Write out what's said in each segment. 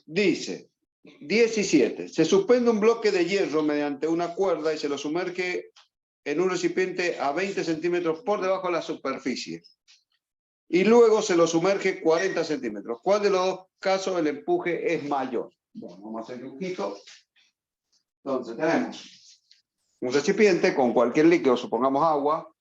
Dice, 17. Se suspende un bloque de hierro mediante una cuerda y se lo sumerge en un recipiente a 20 centímetros por debajo de la superficie. Y luego se lo sumerge 40 centímetros. ¿Cuál de los dos casos el empuje es mayor? Bueno, vamos a hacer un dibujito. Entonces tenemos un recipiente con cualquier líquido, supongamos agua.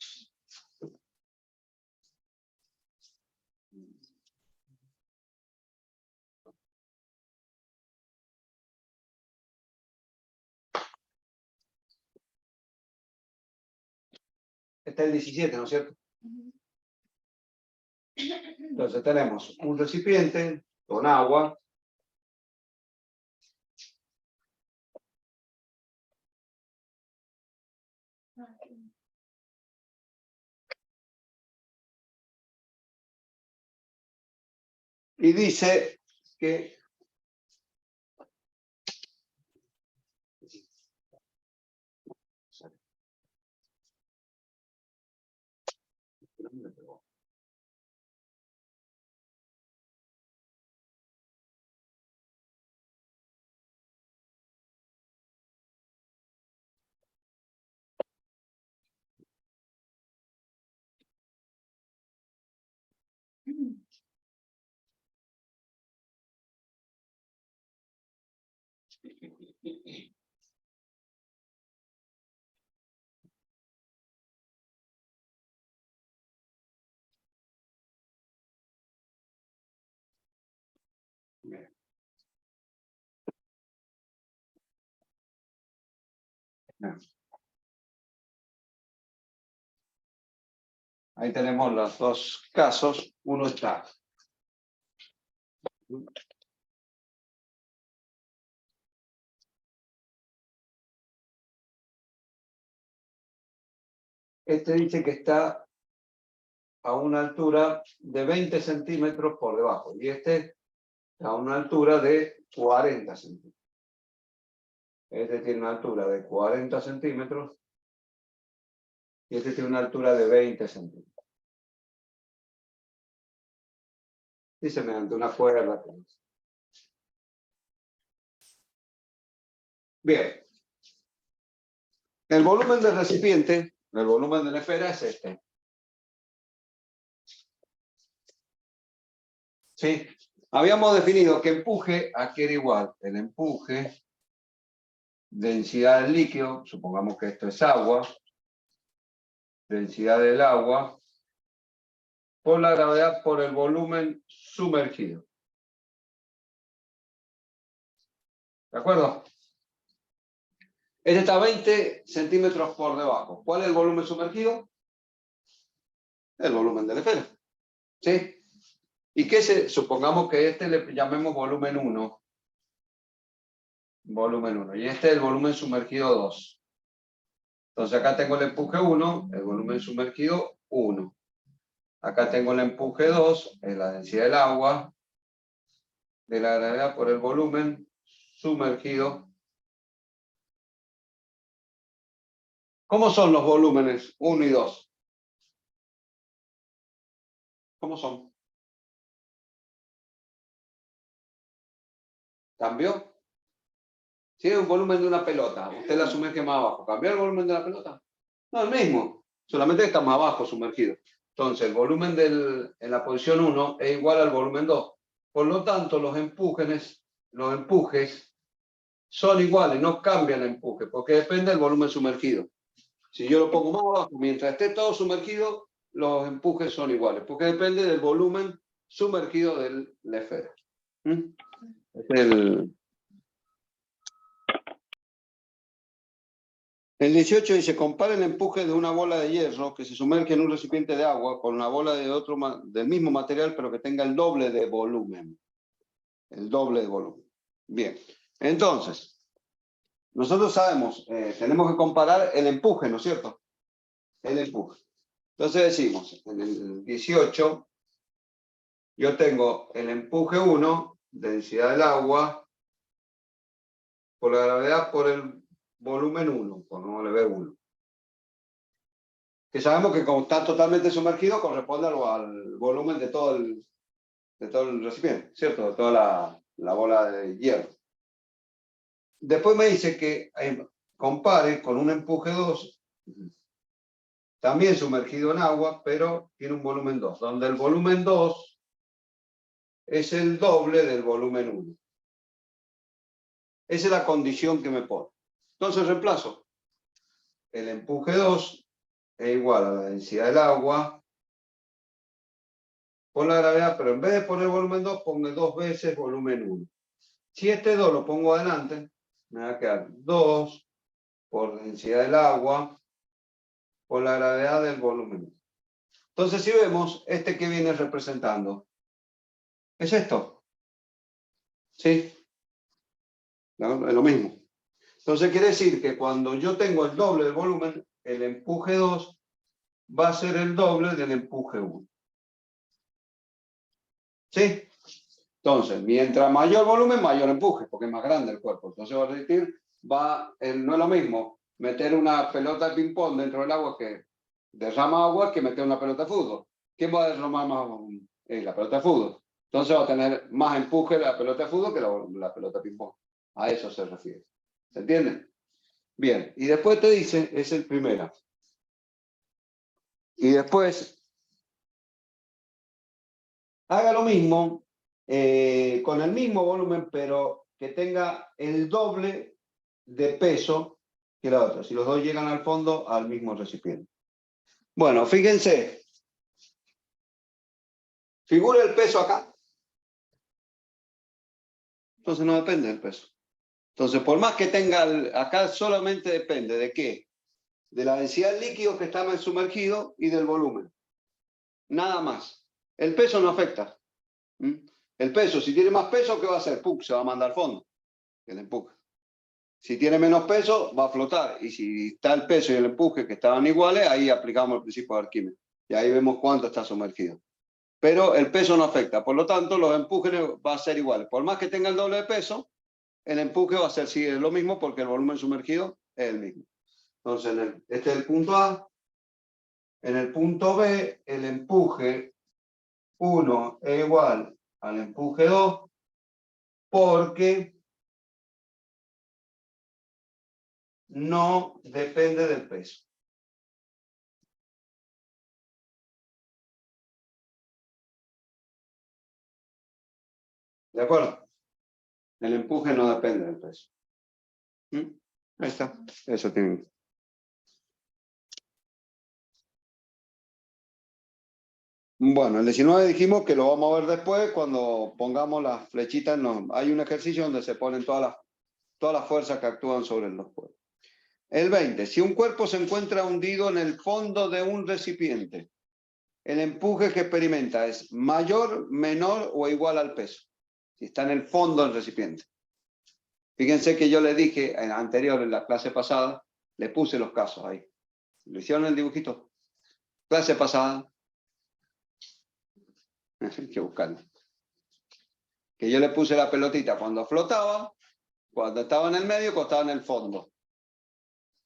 Este es el 17, ¿no es cierto? Entonces tenemos un recipiente con agua. Y dice que ahí tenemos los dos casos. Uno está. Este dice que está a una altura de 20 centímetros por debajo. Y este a una altura de 40 centímetros. Este tiene una altura de 40 centímetros. Y este tiene una altura de 20 centímetros. Dice mediante una cuerda. Bien. El volumen del recipiente, el volumen de la esfera es este. ¿Sí? Habíamos definido que empuje aquí era igual. El empuje, densidad del líquido, supongamos que esto es agua, densidad del agua, por la gravedad por el volumen sumergido. ¿De acuerdo? Este está a 20 centímetros por debajo. ¿Cuál es el volumen sumergido? El volumen de la esfera. ¿Sí? ¿Y qué se? Supongamos que este le llamemos volumen 1. Volumen 1. Y este es el volumen sumergido 2. Entonces acá tengo el empuje 1, el volumen sumergido 1. Acá tengo el empuje 2, es la densidad del agua, de la gravedad por el volumen sumergido. ¿Cómo son los volúmenes 1 y 2? ¿Cómo son? ¿Cambió? Si es un volumen de una pelota, usted la sumerge más abajo. ¿Cambió el volumen de la pelota? No, el mismo. Solamente está más abajo sumergido. Entonces, el volumen en la posición 1 es igual al volumen 2. Por lo tanto, los empujes son iguales, no cambian el empuje, porque depende del volumen sumergido. Si yo lo pongo más abajo, mientras esté todo sumergido, los empujes son iguales, porque depende del volumen sumergido de la esfera. El 18 dice, compara el empuje de una bola de hierro que se sumerge en un recipiente de agua con una bola del mismo material, pero que tenga el doble de volumen. El doble de volumen. Bien. Entonces, nosotros sabemos, tenemos que comparar el empuje, ¿no es cierto? El empuje. Entonces decimos, en el 18, yo tengo el empuje 1, densidad del agua, por la gravedad por el volumen 1, pongámosle V1. Que sabemos que como está totalmente sumergido, corresponde al volumen de todo el recipiente, ¿cierto? De toda la bola de hierro. Después me dice que compare con un empuje 2, también sumergido en agua, pero tiene un volumen 2, donde el volumen 2 es el doble del volumen 1. Esa es la condición que me pone. Entonces reemplazo. El empuje 2 es igual a la densidad del agua por la gravedad, pero en vez de poner volumen 2, pongo 2 veces volumen 1. Si este 2 lo pongo adelante, me va a quedar 2 por densidad del agua por la gravedad del volumen 1. Entonces, si vemos, este que viene representando es esto. ¿Sí? ¿No? Es lo mismo. Entonces, quiere decir que cuando yo tengo el doble del volumen, el empuje 2 va a ser el doble del empuje 1. ¿Sí? Entonces, mientras mayor volumen, mayor empuje, porque es más grande el cuerpo. Entonces, va a resistir, no es lo mismo meter una pelota de ping-pong dentro del agua que derrama agua que meter una pelota de fútbol. ¿Quién va a derramar más? La pelota de fútbol. Entonces va a tener más empuje la pelota de fútbol que la pelota de ping-pong. A eso se refiere. ¿Se entiende? Bien. Y después te dice, es el primero. Y después, haga lo mismo con el mismo volumen, pero que tenga el doble de peso que la otra. Si los dos llegan al fondo, al mismo recipiente. Bueno, fíjense. Figura el peso acá. Entonces no depende del peso. Entonces, por más que tenga, acá solamente depende de qué. De la densidad del líquido que está sumergido y del volumen. Nada más. El peso no afecta. El peso, si tiene más peso, ¿qué va a hacer? ¡Puc! Se va a mandar al fondo. El empuje. Si tiene menos peso, va a flotar. Y si está el peso y el empuje que estaban iguales, ahí aplicamos el principio de Arquímedes. Y ahí vemos cuánto está sumergido. Pero el peso no afecta. Por lo tanto, los empujes van a ser iguales. Por más que tenga el doble de peso, el empuje va a ser sí, lo mismo porque el volumen sumergido es el mismo. Entonces, este es el punto A. En el punto B, el empuje 1 es igual al empuje 2 porque no depende del peso. ¿De acuerdo? El empuje no depende del peso. Ahí está. Eso tiene. Bueno, el 19 dijimos que lo vamos a ver después cuando pongamos las flechitas. Hay un ejercicio donde se ponen todas las fuerzas que actúan sobre los cuerpos. El 20. Si un cuerpo se encuentra hundido en el fondo de un recipiente, el empuje que experimenta es mayor, menor o igual al peso. Si está en el fondo del recipiente. Fíjense que yo le dije en la clase pasada, le puse los casos ahí. ¿Lo hicieron en el dibujito? Clase pasada. Hay que buscarlo. Que yo le puse la pelotita cuando flotaba, cuando estaba en el medio, cuando estaba en el fondo.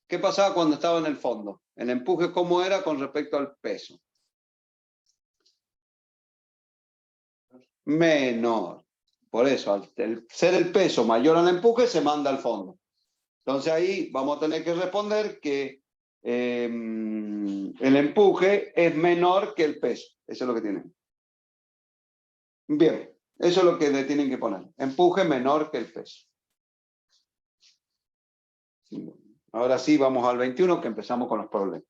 ¿Qué pasaba cuando estaba en el fondo? El empuje, ¿cómo era con respecto al peso? Menor. Por eso, al ser el peso mayor al empuje, se manda al fondo. Entonces ahí vamos a tener que responder que el empuje es menor que el peso. Eso es lo que tienen. Bien, eso es lo que le tienen que poner. Empuje menor que el peso. Ahora sí, vamos al 21, que empezamos con los problemas.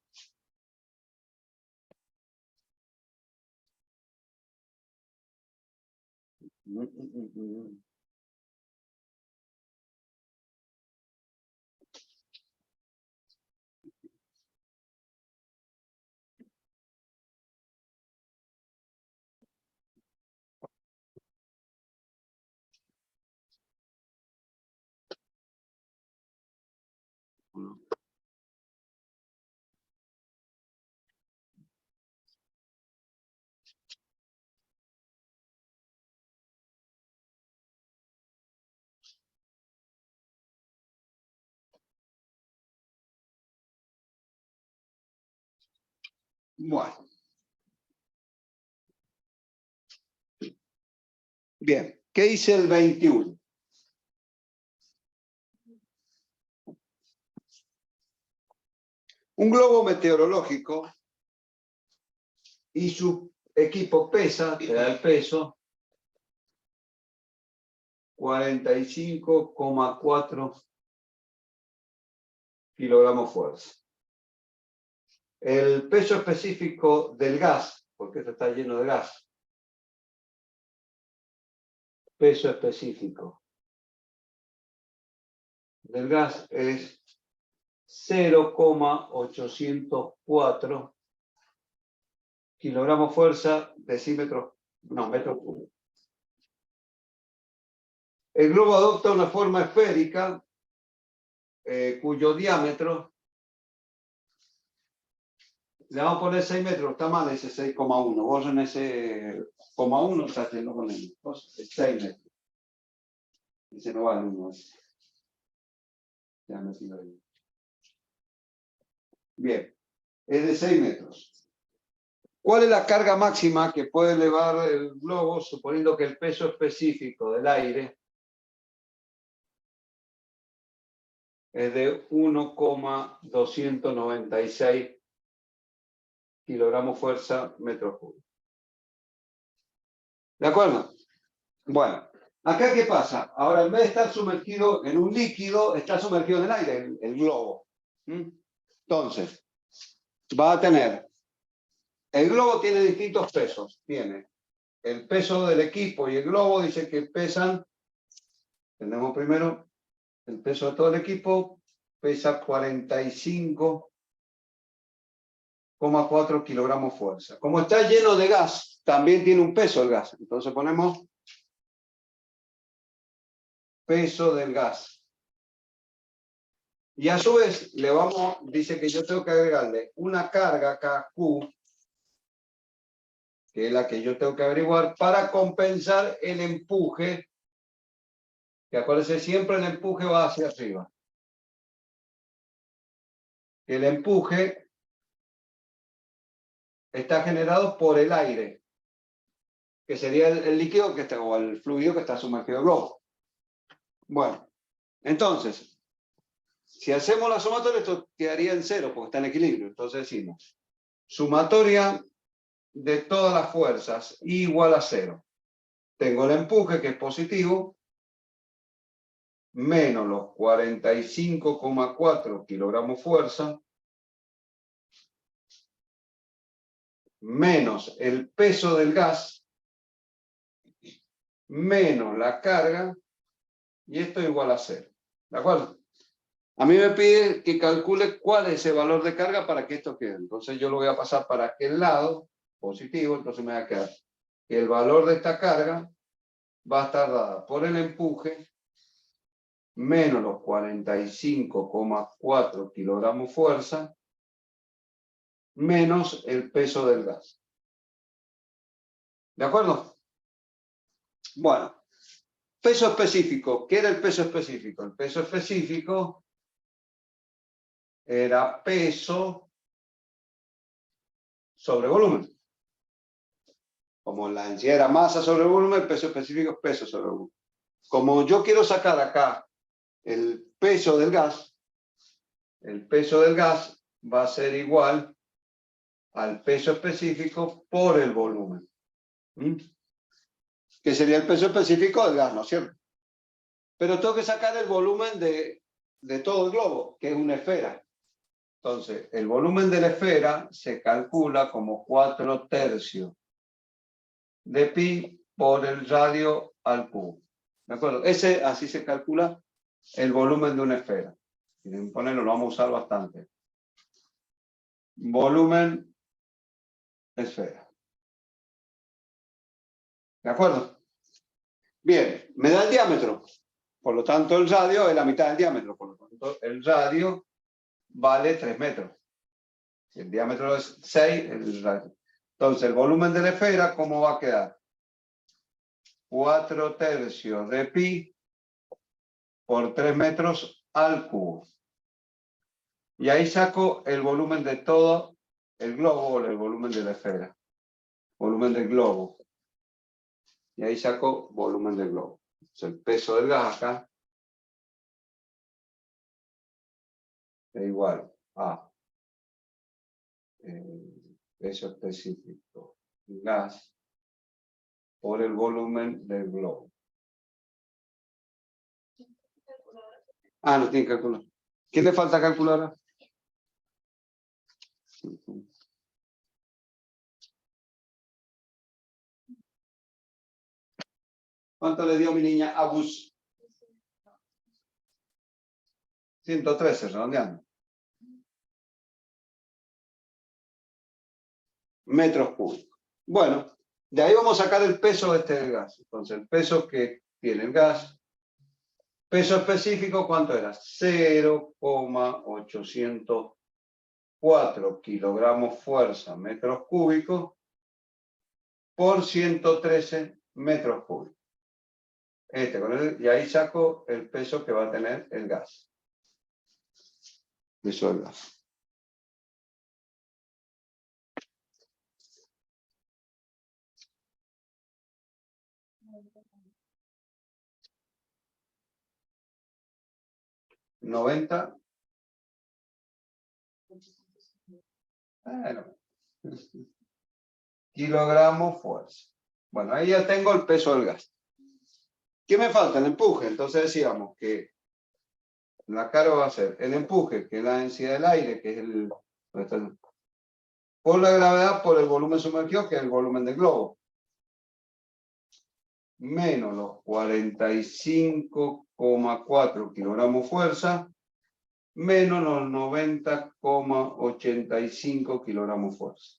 Bueno. Bien. ¿Qué hice el 21? Un globo meteorológico y su equipo pesa, te da el peso, 45,4 kilogramos fuerza. El peso específico del gas, porque esto está lleno de gas, peso específico del gas es 0,804 kilogramos fuerza decímetros, no, metros cúbicos. El globo adopta una forma esférica cuyo diámetro, le vamos a poner 6 metros, está mal ese 6,1. Vos en ese 0,1 está haciendo con él. 6 metros. Dice no va el 1. Ya me sigo ahí. Bien, es de 6 metros. ¿Cuál es la carga máxima que puede elevar el globo, suponiendo que el peso específico del aire es de 1,296 kilogramos fuerza metros cúbicos? ¿De acuerdo? Bueno, acá ¿qué pasa? Ahora, en vez de estar sumergido en un líquido, está sumergido en el aire, el globo. Entonces, va a tener, el globo tiene distintos pesos. Tiene el peso del equipo y el globo dice que pesan, tenemos primero el peso de todo el equipo, pesa 45,4 kilogramos fuerza. Como está lleno de gas, también tiene un peso el gas. Entonces ponemos peso del gas. Y a su vez, dice que yo tengo que agregarle una carga acá, Q, que es la que yo tengo que averiguar, para compensar el empuje, que acuérdense, siempre el empuje va hacia arriba. El empuje está generado por el aire, que sería el líquido que está, o el fluido que está sumergido en el globo. Bueno, entonces, si hacemos la sumatoria, esto quedaría en 0, porque está en equilibrio. Entonces decimos, sumatoria de todas las fuerzas igual a 0. Tengo el empuje, que es positivo, menos los 45,4 kilogramos fuerza, menos el peso del gas, menos la carga, y esto es igual a 0. ¿De acuerdo? A mí me pide que calcule cuál es el valor de carga para que esto quede. Entonces yo lo voy a pasar para aquel lado, positivo, entonces me va a quedar que el valor de esta carga va a estar dada por el empuje menos los 45,4 kilogramos fuerza menos el peso del gas. ¿De acuerdo? Bueno, peso específico. ¿Qué era el peso específico? El peso específico era peso sobre volumen. Como la densidad era masa sobre volumen, el peso específico es peso sobre volumen. Como yo quiero sacar acá el peso del gas va a ser igual al peso específico por el volumen. Que sería el peso específico del gas, ¿no es cierto? Pero tengo que sacar el volumen de todo el globo, que es una esfera. Entonces, el volumen de la esfera se calcula como 4/3 de pi por el radio al cubo. ¿De acuerdo? Así se calcula el volumen de una esfera. Quieren ponerlo, lo vamos a usar bastante. Volumen esfera. ¿De acuerdo? Bien, me da el diámetro. Por lo tanto, el radio es la mitad del diámetro. Por lo tanto, el radio vale 3 metros. Si el diámetro es 6, el radio. Entonces, el volumen de la esfera, ¿cómo va a quedar? 4/3 de pi por 3 metros al cubo. Y ahí saco el volumen de todo el globo, o el volumen de la esfera. Volumen del globo. Y ahí saco volumen del globo. Entonces, el peso del gas acá es igual a peso específico del gas por el volumen del globo. Ah, no tiene que calcular. ¿Qué le falta calcular? ¿Cuánto le dio mi niña Agus? 113, redondeando. Metros cúbicos. Bueno, de ahí vamos a sacar el peso del gas. Entonces, el peso que tiene el gas, peso específico, ¿cuánto era? 0,804 kilogramos fuerza metros cúbicos por 113 metros cúbicos. Y ahí saco el peso que va a tener el gas. Peso del gas. ¿90? Bueno. Kilogramos fuerza. Bueno, ahí ya tengo el peso del gas. ¿Qué me falta? El empuje. Entonces decíamos que la carga va a ser el empuje, que es la densidad del aire, que es por la gravedad, por el volumen sumergido, que es el volumen del globo, menos los 45,4 kilogramos fuerza, menos los 90,85 kilogramos fuerza.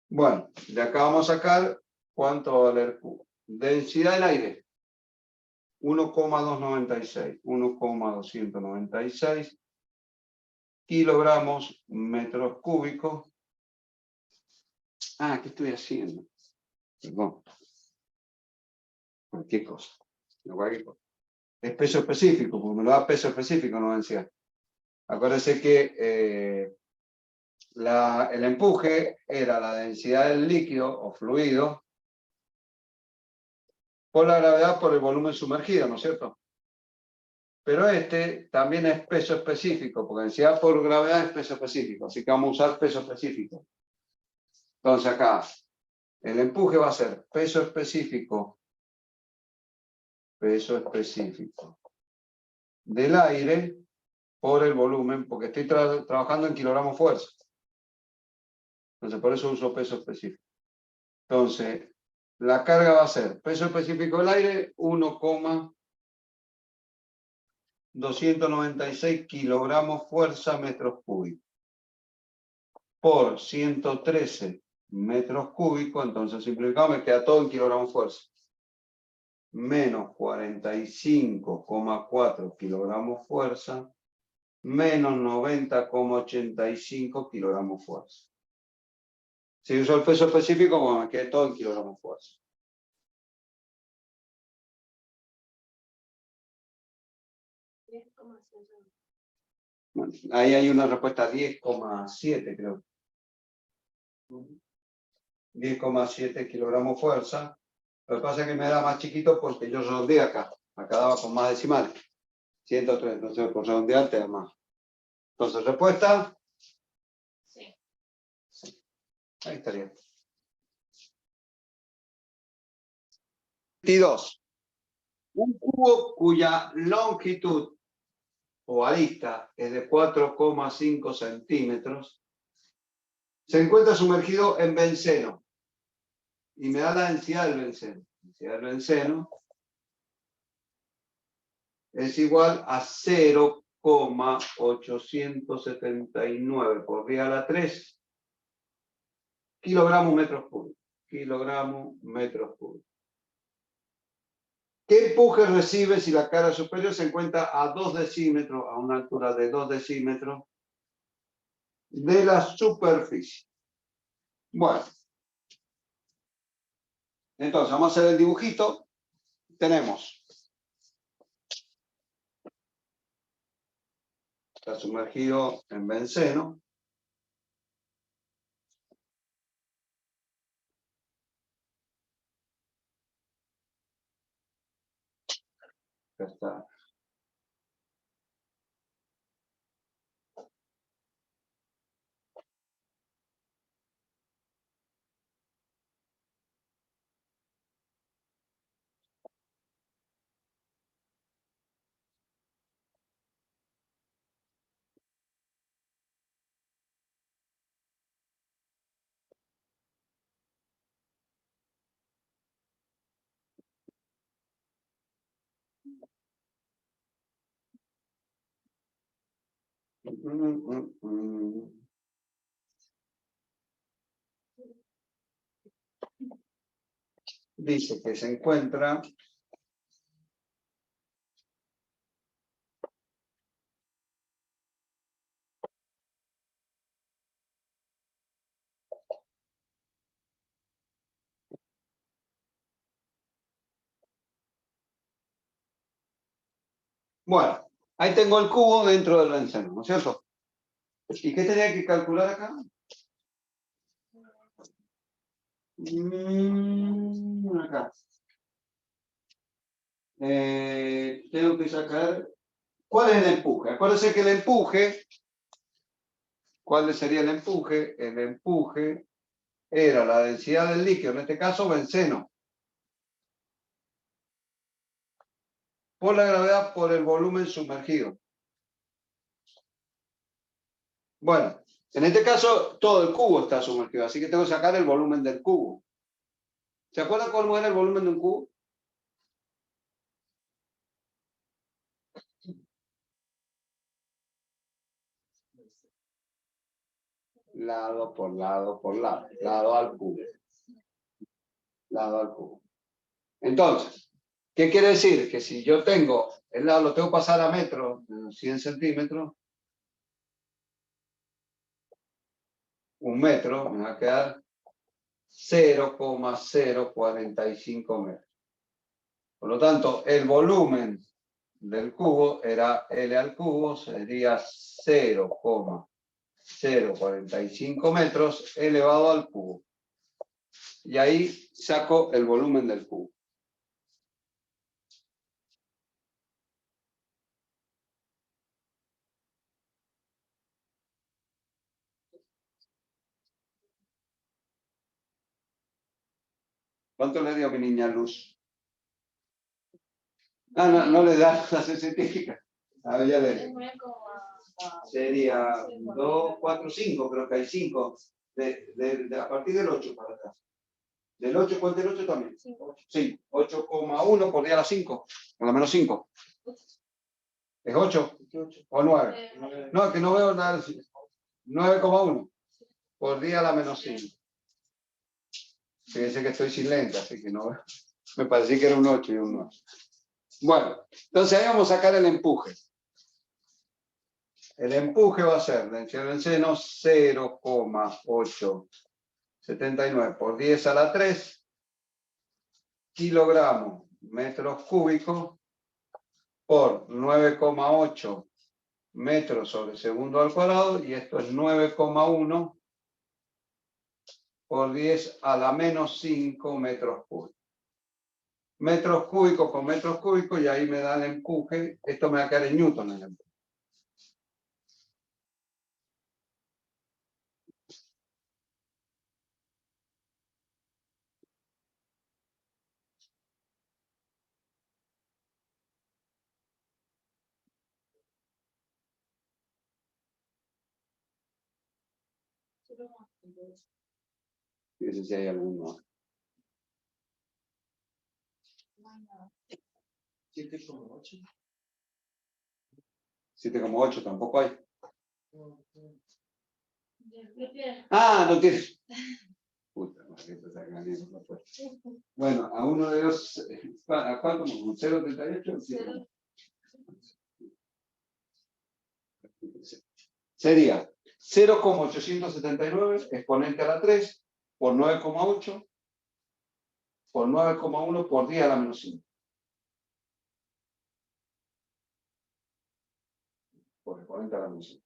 Bueno, de acá vamos a sacar cuánto va a valer Q. Densidad del aire, 1,296, 1,296 kilogramos metros cúbicos. Ah, ¿qué estoy haciendo? Perdón. Cualquier cosa. Cualquier cosa. Es peso específico, porque me lo da peso específico, no densidad. Acuérdense que el empuje era la densidad del líquido o fluido por la gravedad por el volumen sumergido, ¿no es cierto? Pero este también es peso específico, porque densidad por gravedad es peso específico, así que vamos a usar peso específico. Entonces acá, el empuje va a ser peso específico del aire por el volumen, porque estoy trabajando en kilogramos fuerza. Entonces por eso uso peso específico. Entonces, la carga va a ser peso específico del aire, 1,296 kilogramos fuerza metros cúbicos por 113 metros cúbicos, entonces simplificado me queda todo en kilogramos fuerza. Menos 45,4 kilogramos fuerza, menos 90,85 kilogramos fuerza. Si uso el peso específico, bueno, me queda todo en kilogramos fuerza. Bueno, ahí hay una respuesta 10,7 creo. 10,7 kilogramos fuerza. Lo que pasa es que me da más chiquito porque yo redondeé acá. Acá daba con más decimales. 103, entonces por redondear te da más. Entonces, respuesta. Sí. Ahí estaría. 22. Un cubo cuya longitud o arista es de 4,5 centímetros se encuentra sumergido en benceno. Y me da la densidad del benceno. La densidad del benceno es igual a 0,879 por 10⁻³ kilogramos metros cúbicos. Kilogramos metros cúbicos. ¿Qué empuje recibe si la cara superior se encuentra a 2 decímetros, a una altura de 2 decímetros de la superficie? Bueno, entonces vamos a hacer el dibujito. Tenemos, está sumergido en benceno. Ya está. Dice que se encuentra bueno, ahí tengo el cubo dentro del benceno, ¿no es cierto? ¿Y qué tenía que calcular acá? Acá. Tengo que sacar. ¿Cuál es el empuje? Acuérdense que el empuje, ¿cuál sería el empuje? El empuje era la densidad del líquido, en este caso benceno, por la gravedad por el volumen sumergido. Bueno, en este caso todo el cubo está sumergido, así que tengo que sacar el volumen del cubo. ¿Se acuerdan cómo era el volumen de un cubo? Lado por lado por lado, lado al cubo, lado al cubo. Entonces, ¿qué quiere decir? Que si yo tengo el lado, lo tengo que pasar a metros, 100 centímetros, un metro, me va a quedar 0,045 metros. Por lo tanto, el volumen del cubo era L al cubo, sería 0,045 metros elevado al cubo. Y ahí saco el volumen del cubo. ¿Cuánto le dio mi niña Luz? Ah, no, no le da la clase científica. A ver, ya le. Sería 2, 4, 5, creo que hay 5. A partir del 8 para acá. Del 8, ¿cuál del 8 también? Sí, 8,1 por día a las 5, por lo menos 5. ¿Es 8 o 9? No, que no veo nada. 9,1 por día a la menos 5. Fíjense que estoy sin lente, así que no veo. Me parecía que era un 8 y un 9. Bueno, entonces ahí vamos a sacar el empuje. El empuje va a ser densidad del seno 0,879 por 10 a la 3 kilogramos metros cúbicos por 9,8 metros sobre segundo al cuadrado, y esto es 9,1 por 10 a la menos 5 metros cúbicos. Metros cúbicos con metros cúbicos, y ahí me da el empuje. Esto me va a quedar en newton el empuje. Fíjense si hay alguno. 7,8. 7,8 tampoco hay. Ah, no tiene. Puta, bueno, a uno de ellos, ¿a cuánto? ¿Un 0,38? Sí. Sería 0,879 exponente a la 3 por 9,8 por 9,1 por 10 a la menos 5. Por exponente a la menos 5.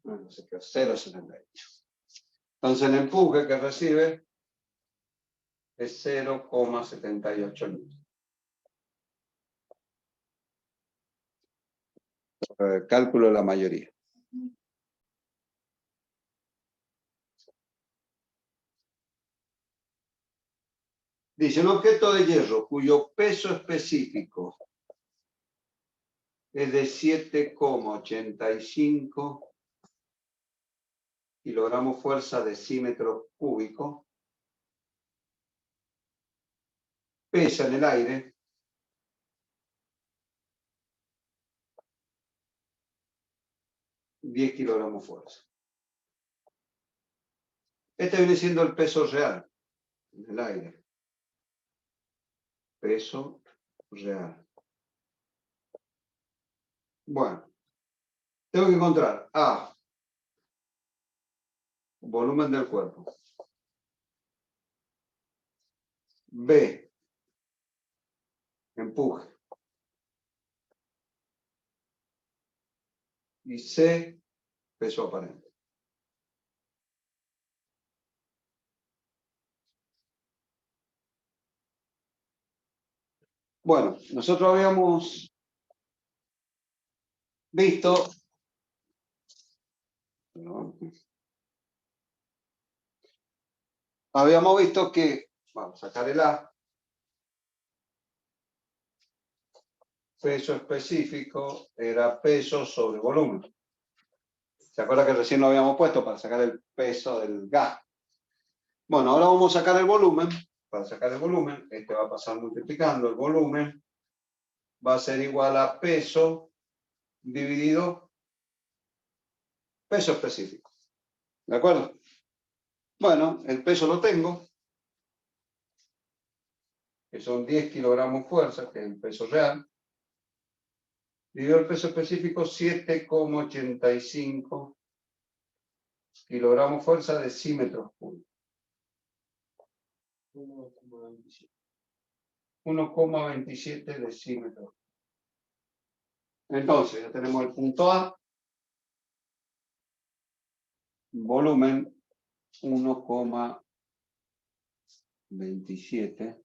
Bueno, se quedó 0,78. Entonces el empuje que recibe es 0,78 newton. Cálculo de la mayoría. Dice, un objeto de hierro cuyo peso específico es de 7,85 kilogramos fuerza decímetro cúbico, pesa en el aire 10 kilogramos fuerza. Este viene siendo el peso real en el aire. Peso real. Bueno, tengo que encontrar A, volumen del cuerpo. B, empuje. Y C, peso aparente. Bueno, nosotros habíamos visto, que, vamos a sacar el A, peso específico era peso sobre volumen. ¿Se acuerda que recién lo habíamos puesto para sacar el peso del gas? Bueno, ahora vamos a sacar el volumen. Para sacar el volumen, este va a pasar multiplicando. El volumen va a ser igual a peso dividido peso específico. ¿De acuerdo? Bueno, el peso lo tengo, que son 10 kilogramos fuerza, que es el peso real. Dividido el peso específico, 7,85 kilogramos fuerza decímetros cúbicos. 1,27 decímetros. Entonces, ya tenemos el punto A. Volumen 1,27.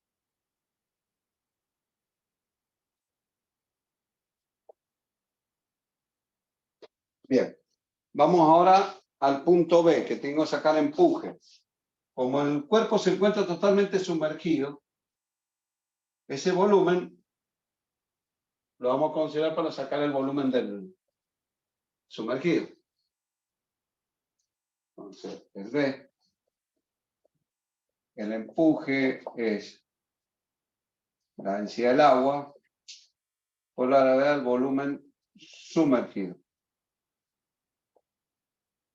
Bien. Vamos ahora al punto B, que tengo que sacar empuje. Como el cuerpo se encuentra totalmente sumergido, ese volumen lo vamos a considerar para sacar el volumen del sumergido. Entonces, el B, el empuje es la densidad del agua por la gravedad del volumen sumergido.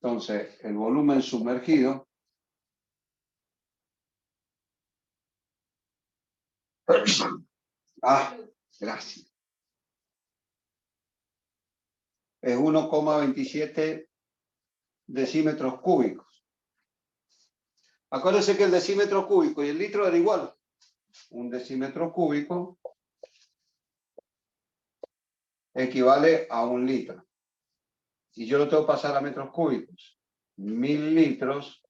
Entonces, el volumen sumergido gracias. Es 1,27 decímetros cúbicos. Acuérdense que el decímetro cúbico y el litro era igual. Un decímetro cúbico equivale a 1 litro. Y yo lo tengo que pasar a metros cúbicos. 1000 litros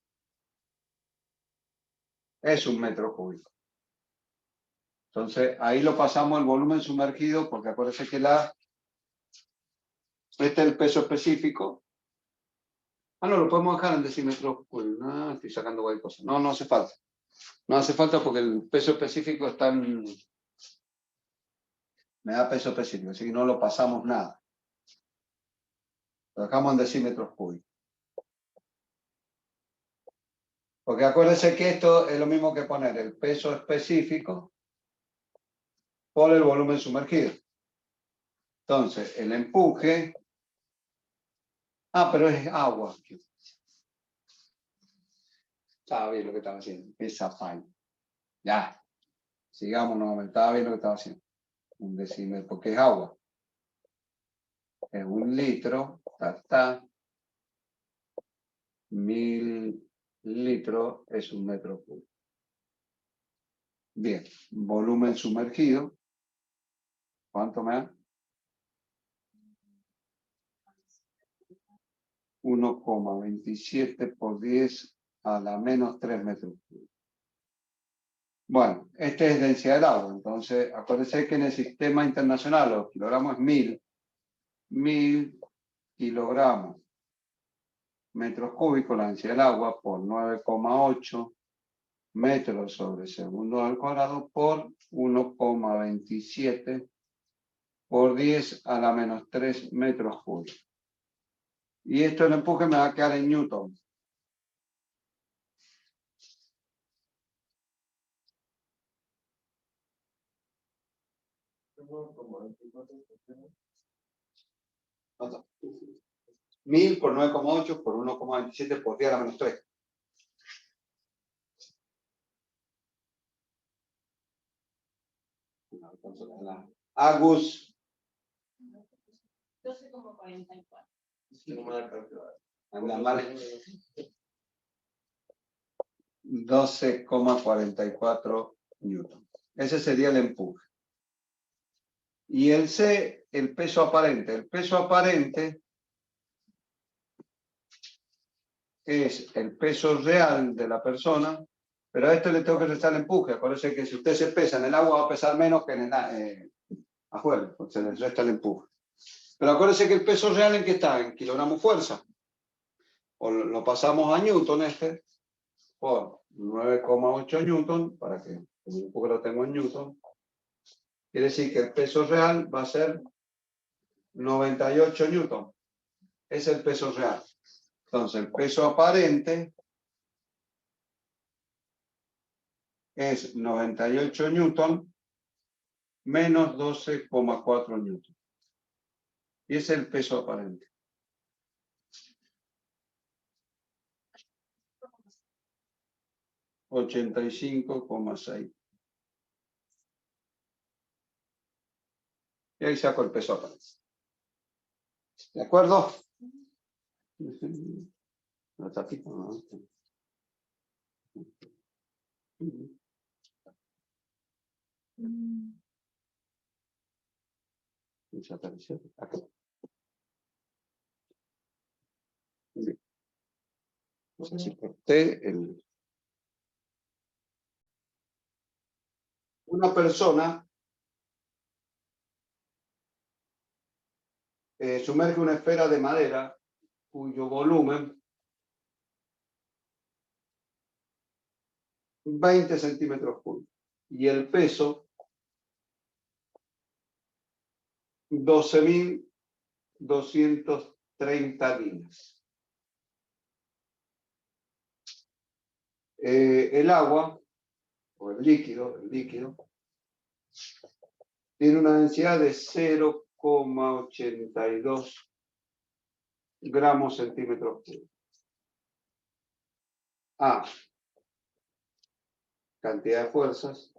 es 1 metro cúbico. Entonces, ahí lo pasamos al volumen sumergido, porque acuérdense que este es el peso específico. No, lo podemos dejar en decímetros cúbicos. No, estoy sacando cualquier cosa. No, no hace falta. No hace falta porque el peso específico está en... Me da peso específico, así que no lo pasamos nada. Lo dejamos en decímetros cúbicos. Porque acuérdense que esto es lo mismo que poner el peso específico por el volumen sumergido. Entonces, el empuje... pero es agua. Estaba bien lo que estaba haciendo. Esa falla. Ya. Sigamos nuevamente. Estaba bien lo que estaba haciendo. Un decímetro, porque es agua. Es 1 litro. 1000 litros es 1 metro cúbico. Bien. Volumen sumergido. ¿Cuánto me da? 1,27 por 10 a la menos 3 metros cúbicos. Bueno, esta es densidad del agua. Entonces, acuérdense que en el sistema internacional los kilogramos es 1000 kilogramos metros cúbicos, la densidad del agua, por 9,8 metros sobre segundo al cuadrado por 1,27 por 10 a la menos 3 metros cúbicos. Y esto el empuje me va a quedar en Newton. ¿Cuánto? 1000 por 9,8 por 1,27 por 10 a la menos 3. Agus. 12,44. Anda mal. 12,44 newton. Ese sería el empuje. Y el C, el peso aparente. El peso aparente es el peso real de la persona, pero a esto le tengo que restar el empuje. Acuérdense que si usted se pesa en el agua va a pesar menos que en el afuera, pues se le resta el empuje. Pero acuérdense que el peso real en qué está, en kilogramos fuerza. O lo pasamos a newton por 9,8 newton, para que el empuje lo tengo en newton. Quiere decir que el peso real va a ser 98 newton. Es el peso real. Entonces, el peso aparente es 98 newton menos 12,4 newton. Y ese es el peso aparente. $85,6. Y ahí saco el peso aparente. ¿De acuerdo? La tapita, ¿no? Desapareció. Acá. Bien. No sé si corté el... Una persona sumerge una esfera de madera cuyo volumen 20 centímetros cúbicos y el peso 12.230 libras. El agua, o el líquido, tiene una densidad de 0,82 gramos centímetros cúbicos. A, cantidad de fuerzas.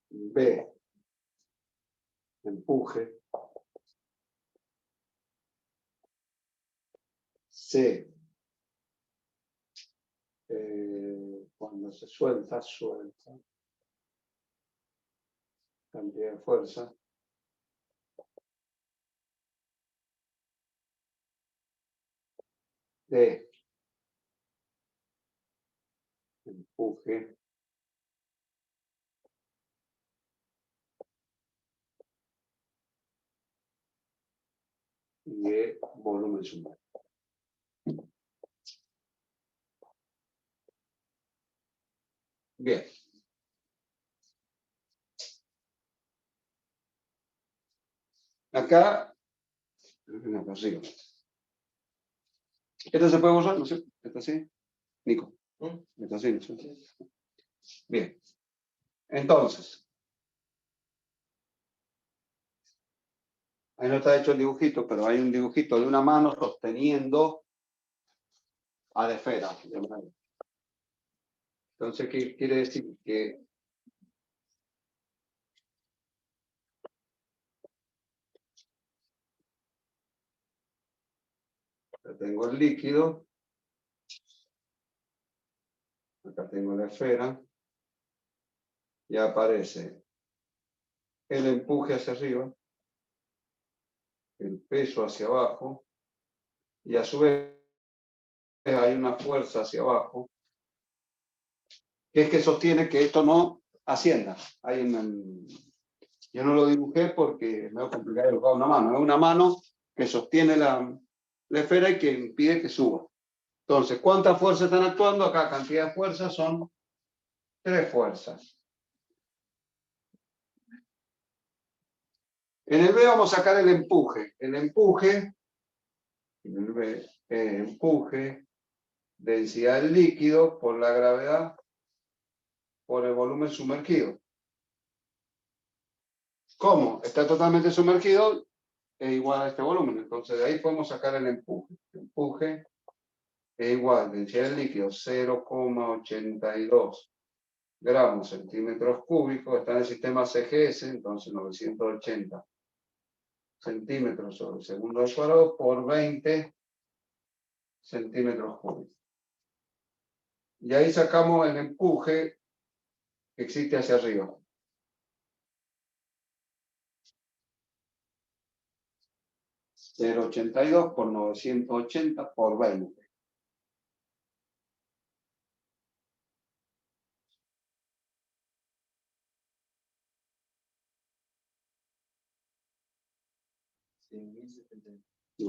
B, empuje. C, cuando se suelta. Cantidad de fuerza. D, empuje. Y E, volumen sumario. Bien. Acá, una cosilla. ¿Esto se puede borrar? ¿No sé? ¿Esto sí? Nico. ¿Esto sí? ¿No sé? Bien. Entonces, ahí no está hecho el dibujito, pero hay un dibujito de una mano sosteniendo a la esfera. Entonces, ¿qué quiere decir? Que acá tengo el líquido, acá tengo la esfera, y aparece el empuje hacia arriba, el peso hacia abajo, y a su vez hay una fuerza hacia abajo, que es que sostiene que esto no ascienda. Yo no lo dibujé porque me va a complicar dibujar una mano. Es una mano que sostiene la esfera y que impide que suba. Entonces, ¿cuántas fuerzas están actuando? Acá cantidad de fuerzas son 3 fuerzas. En el B vamos a sacar el empuje. El empuje, en el B, empuje, densidad del líquido por la gravedad por el volumen sumergido. ¿Cómo? Está totalmente sumergido, es igual a este volumen. Entonces de ahí podemos sacar el empuje. El empuje es igual, densidad del líquido 0,82 gramos centímetros cúbicos. Está en el sistema CGS, entonces 980 centímetros sobre segundo al cuadrado por 20 centímetros cúbicos. Y ahí sacamos el empuje que existe hacia arriba. 0,82 por 980 por 20. Sí.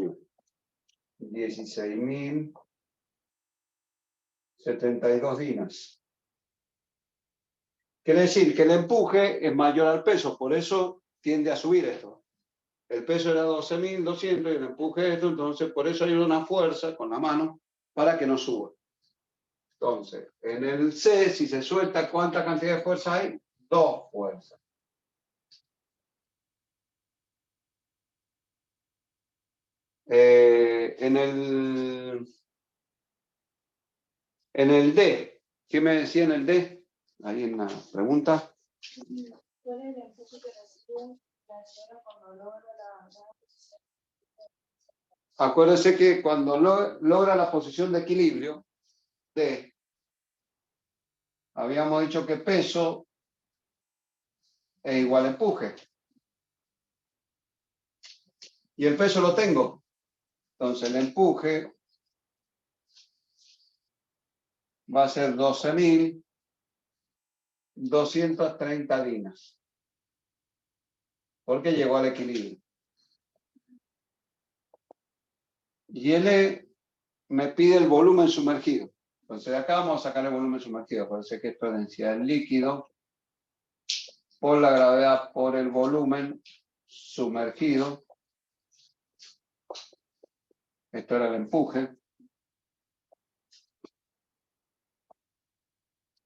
16.072 dinas. Quiere decir que el empuje es mayor al peso, por eso tiende a subir esto. El peso era 12.200 y el empuje es esto, entonces por eso hay una fuerza con la mano para que no suba. Entonces, en el C, si se suelta, ¿cuánta cantidad de fuerza hay? 2 fuerzas. En el D, ¿qué me decía en el D? Ahí en la pregunta. ¿Cuál es el empuje que recibe la esfera cuando logra la posición? Acuérdese que cuando logra la posición de equilibrio, D, habíamos dicho que peso es igual a empuje. Y el peso lo tengo. Entonces el empuje va a ser 12.230 dinas. Porque llegó al equilibrio. Y L me pide el volumen sumergido. Entonces de acá vamos a sacar el volumen sumergido. Parece que esto es densidad del líquido por la gravedad por el volumen sumergido. Esto era el empuje.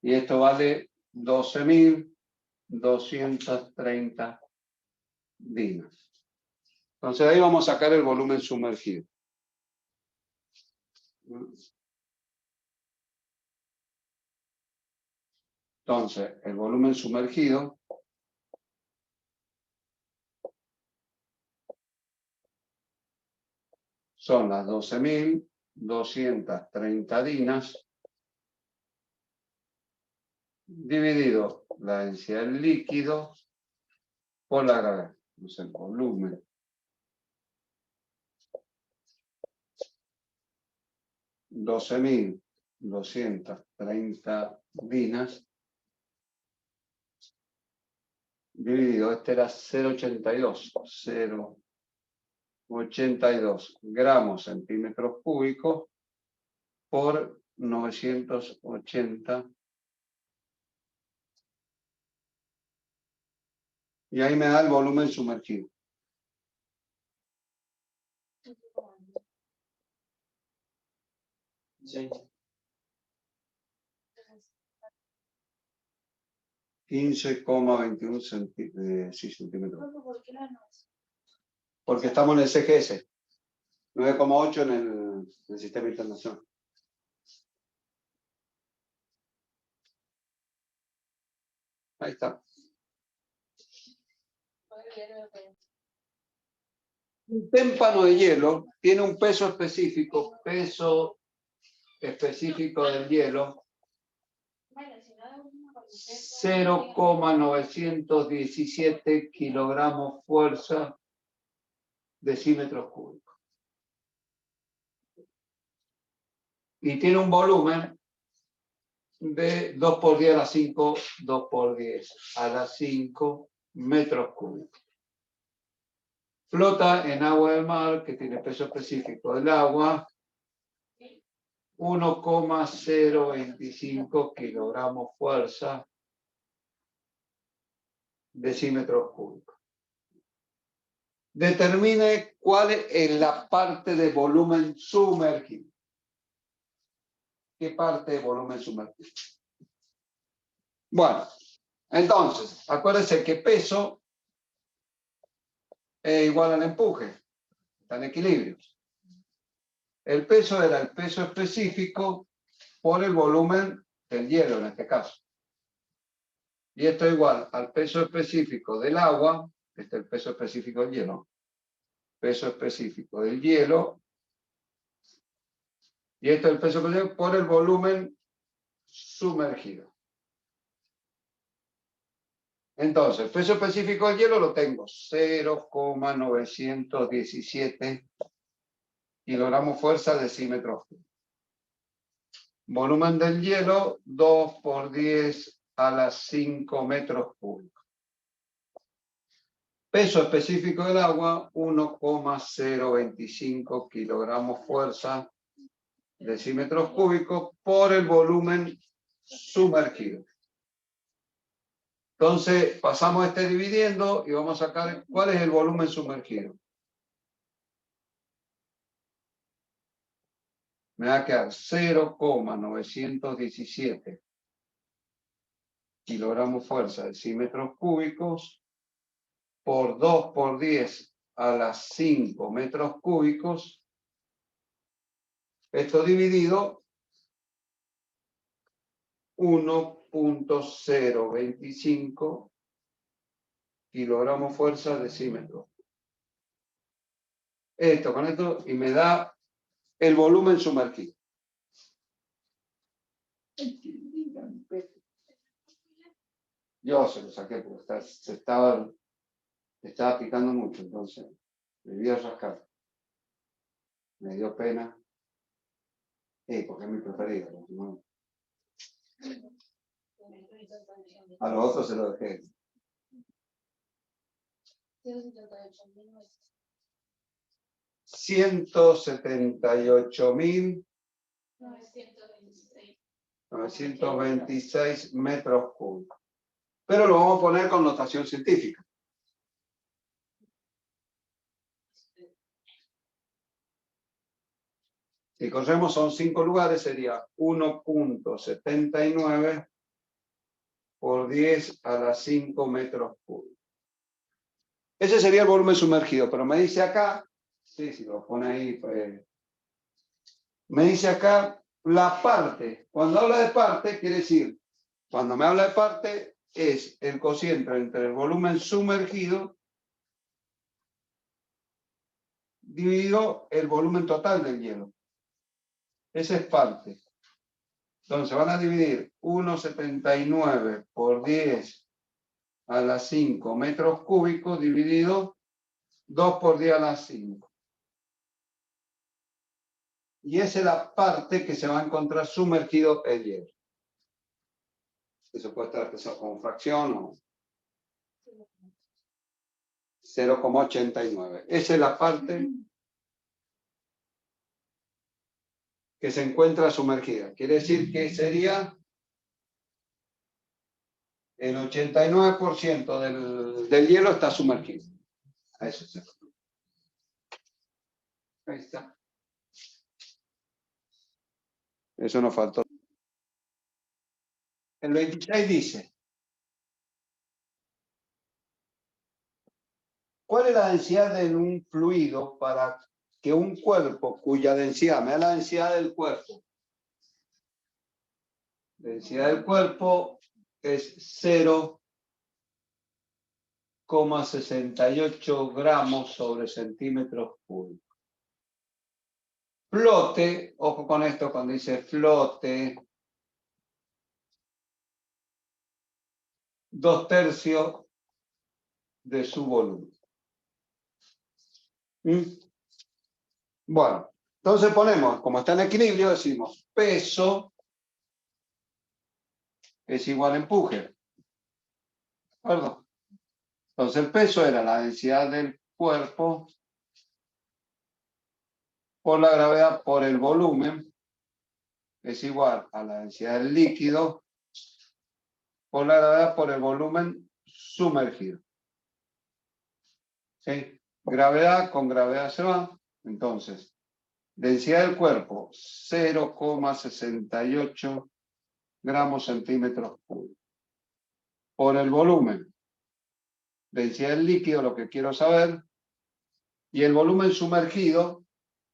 Y esto vale 12.230 dinas. Entonces de ahí vamos a sacar el volumen sumergido. Entonces, el volumen sumergido son las 12.230 dinas dividido la densidad del líquido por la gravedad. Entonces, el volumen $12.230 dinas dividido, este era 0,82 gramos centímetros cúbicos por 980. Y ahí me da el volumen sumergido. Sí. 15,21 centímetros. Porque estamos en el CGS. 9,8 en el sistema internacional. Ahí está. Un témpano de hielo tiene un peso específico del hielo, 0,917 kilogramos fuerza decímetros cúbicos. Y tiene un volumen de 2 por 10 a la 5, 2 por 10 a la 5 metros cúbicos. Flota en agua del mar, que tiene peso específico del agua, 1,025 kilogramos fuerza decímetros cúbicos. Determine cuál es la parte de volumen sumergido. ¿Qué parte de volumen sumergido? Bueno, entonces, acuérdense que peso es igual al empuje. Está en equilibrio. El peso era el peso específico por el volumen del hielo en este caso. Y esto es igual al peso específico del agua, este es el peso específico del hielo, peso específico del hielo, y esto es el peso específico por el volumen sumergido. Entonces, el peso específico del hielo lo tengo, 0,917 kilogramos fuerza decímetros cúbicos. Volumen del hielo, 2 por 10 a la 5 metros cúbicos. Peso específico del agua, 1,025 kilogramos fuerza decímetros cúbicos por el volumen sumergido. Entonces, pasamos este dividiendo y vamos a sacar cuál es el volumen sumergido. Me va a quedar 0,917 kilogramos fuerza decímetros cúbicos por 2 por 10 a las 5 metros cúbicos. Esto dividido 1,025 kilogramos fuerza decímetros. Esto con esto y me da el volumen sumergido. Yo se lo saqué porque estaba picando mucho, entonces me voy a rascar. Me dio pena. Porque es mi preferido. ¿No? A los otros se lo dejé. 178.926 metros cúbicos. Pero lo vamos a poner con notación científica. Si corremos son 5 lugares, sería 1,79 por 10 a la 5 metros cúbicos. Ese sería el volumen sumergido, pero me dice acá, sí, si lo pone ahí, pues, me dice acá la parte. Cuando habla de parte, quiere decir, cuando me habla de parte, es el cociente entre el volumen sumergido dividido el volumen total del hielo. Esa es parte. Entonces van a dividir 1,79 por 10 a la 5 metros cúbicos dividido 2 por 10 a la 5. Y esa es la parte que se va a encontrar sumergido el hielo. Eso puede estar expresado como fracción o 0,89. Esa es la parte que se encuentra sumergida. Quiere decir que sería el 89% del hielo está sumergido. A eso se refiere. Ahí está. Eso nos faltó. El 26 dice, ¿cuál es la densidad de un fluido para que un cuerpo cuya densidad, me da la densidad del cuerpo? La densidad del cuerpo es 0,68 gramos sobre centímetros cúbicos. Flote, ojo con esto cuando dice flote, 2/3 de su volumen. Bueno, entonces ponemos, como está en equilibrio, decimos peso es igual a empuje. ¿De acuerdo? Entonces el peso era la densidad del cuerpo por la gravedad por el volumen es igual a la densidad del líquido por la gravedad por el volumen sumergido. ¿Sí? Gravedad con gravedad se va. Entonces, densidad del cuerpo, 0,68 gramos centímetros cúbicos. Por el volumen, densidad del líquido, lo que quiero saber. Y el volumen sumergido,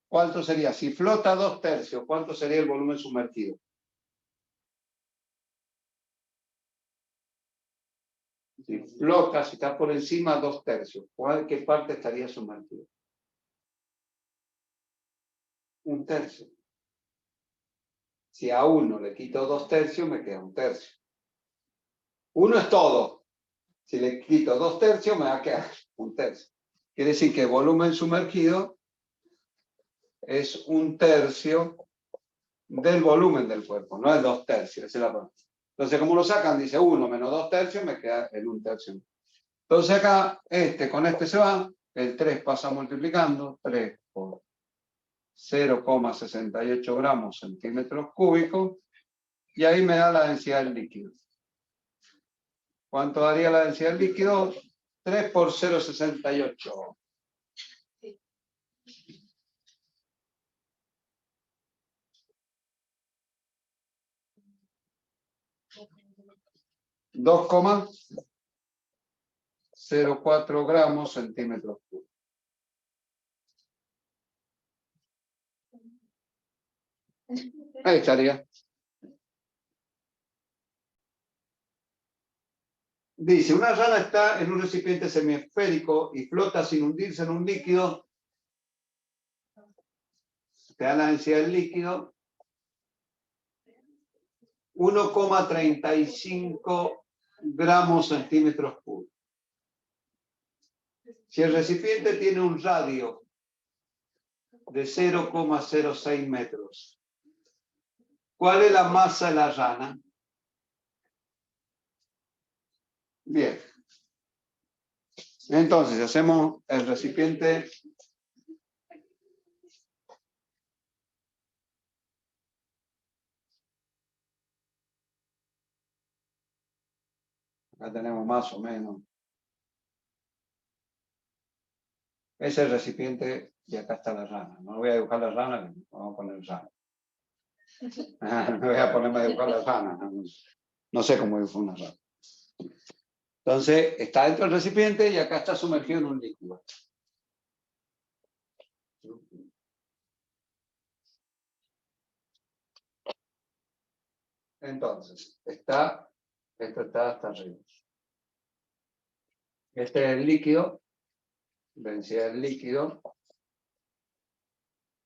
¿cuánto sería? Si flota 2/3, ¿cuánto sería el volumen sumergido? Si flota, si está por encima, 2/3. ¿Qué parte estaría sumergida? 1/3. Si a 1 le quito 2/3, me queda 1/3. 1 es todo. Si le quito 2/3, me va a quedar 1/3. Quiere decir que el volumen sumergido es 1/3 del volumen del cuerpo, no es 2/3. Esa es la parte. Entonces, como lo sacan, dice 1 menos 2/3, me queda el 1/3. Entonces acá, con este se va, el 3 pasa multiplicando, 3 por 0,68 gramos centímetros cúbicos, y ahí me da la densidad del líquido. ¿Cuánto daría la densidad del líquido? 3 por 0,68. $2,04 gramos centímetros cúbicos. Ahí estaría. Dice, una rana está en un recipiente semiesférico y flota sin hundirse en un líquido. Te da la densidad del líquido. 1,35 gramos centímetros cúbicos. Si el recipiente tiene un radio de 0,06 metros, ¿cuál es la masa de la rana? Bien. Entonces, hacemos el recipiente. Acá tenemos más o menos. Ese es el recipiente y acá está la rana. No voy a dibujar la rana, vamos a poner rana. No voy a ponerme a dibujar la rana. No sé cómo dibujar una rana. Entonces, está dentro del recipiente y acá está sumergido en un líquido. Entonces, esto está hasta arriba. Este es el líquido, densidad del líquido,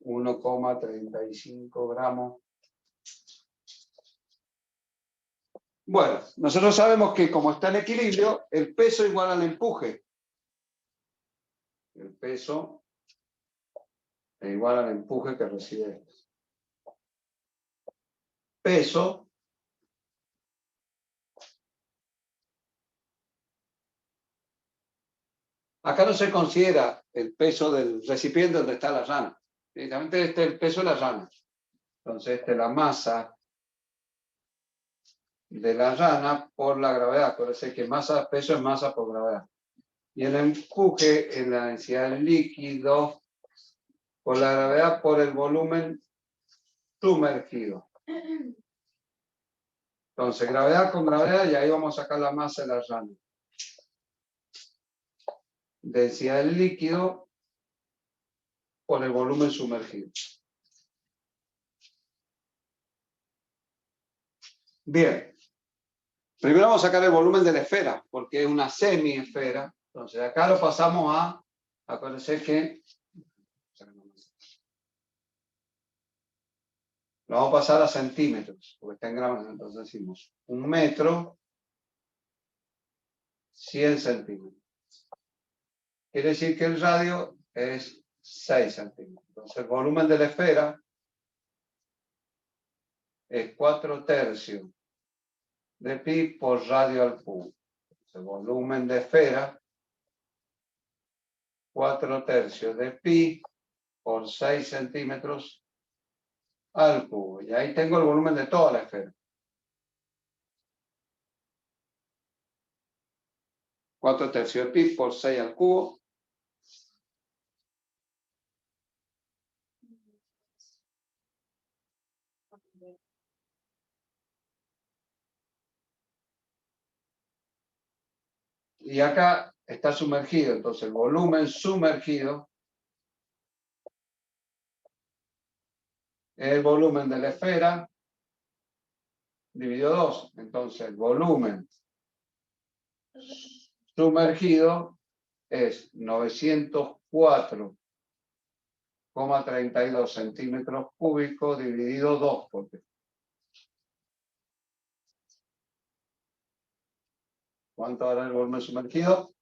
1,35 gramos. Bueno, nosotros sabemos que como está en equilibrio, el peso igual al empuje. El peso es igual al empuje que recibe esto. Peso acá no se considera el peso del recipiente donde está la rana. Directamente este es el peso de la rana. Entonces, esta es la masa de la rana por la gravedad. Acuérdense que peso es masa por gravedad. Y el empuje es la densidad del líquido por la gravedad por el volumen sumergido. Entonces, gravedad con gravedad, y ahí vamos a sacar la masa de la rana. Densidad del líquido por el volumen sumergido. Bien. Primero vamos a sacar el volumen de la esfera, porque es una semiesfera. Entonces, acá lo pasamos a, acuérdense que lo vamos a pasar a centímetros, porque está en gramos. Entonces decimos 1 metro 100 centímetros. Quiere decir que el radio es 6 centímetros. Entonces el volumen de la esfera es 4/3 de pi por radio al cubo. El volumen de esfera, 4/3 de pi por 6 centímetros al cubo. Y ahí tengo el volumen de toda la esfera. 4/3 de pi por 6 al cubo. Y acá está sumergido, entonces el volumen sumergido es el volumen de la esfera dividido 2. Entonces el volumen sumergido es 904,32 centímetros cúbicos dividido 2. ¿Cuánto hará el volumen sumergido?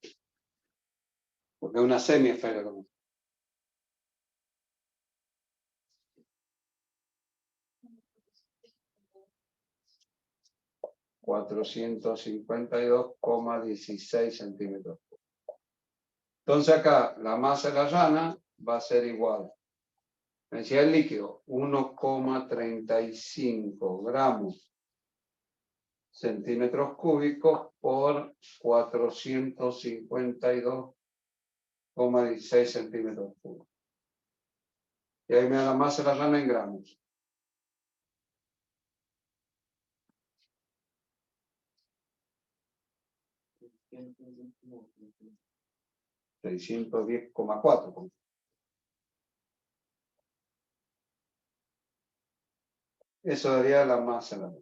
Porque es una semiesfera. 452,16 centímetros. Entonces acá la masa de la llana va a ser igual. Densidad del líquido, 1,35 gramos centímetros cúbicos por 452,16 centímetros cúbicos. Y ahí me da la masa de la llana en gramos. $610,4. Eso daría la masa de la llana.